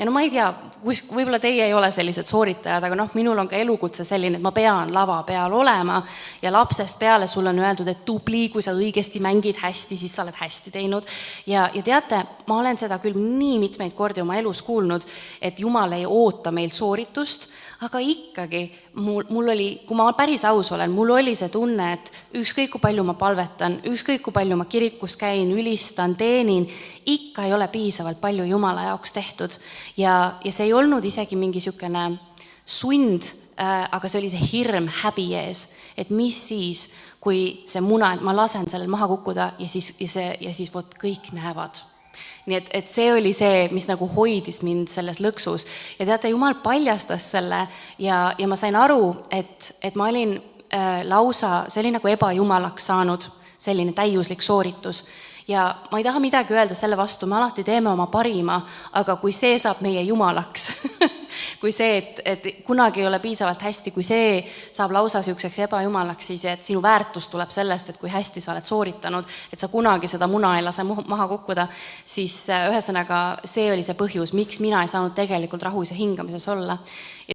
Ja no ma ei tea, võib-olla teie ei ole sellised sooritajad, aga minul on ka elukutse selline, et ma pean lava peal olema ja lapsest peale sul on öeldud, et tubli, kui sa õigesti mängid hästi, siis sa oled hästi teinud. Ja teate, ma olen seda küll nii mitmeid kordi oma elus kuulnud, et Jumal ei oota meilt sooritust, aga ikkagi mul oli, kui ma päris aus olen, mul oli see tunne, et ükskõik kui palju ma palvetan, ükskõik kui palju ma kirikus käin, ülistan, teenin, ikka ei ole piisavalt palju Jumala jaoks tehtud. Ja see ei olnud isegi mingi sükene sund, aga see oli see hirm häbi ees, et mis siis, kui see muna, et ma lasen sellel maha kukkuda ja siis vot kõik näevad. Nii et see oli see, mis nagu hoidis mind selles lõksus. Ja teate, Jumal paljastas selle ja ma sain aru, et ma olin lausa, see oli nagu ebajumalaks saanud, selline täiuslik sooritus. Ja ma ei taha midagi öelda selle vastu, me alati teeme oma parima, aga kui see saab meie jumalaks, kui see, et kunagi ei ole piisavalt hästi, kui see saab lausa sükseks ebajumalaks, siis et sinu väärtus tuleb sellest, et kui hästi sa oled sooritanud, et sa kunagi seda muna ei lase maha kukkuda, siis ühesõnaga see oli see põhjus, miks mina ei saanud tegelikult rahus ja hingamises olla.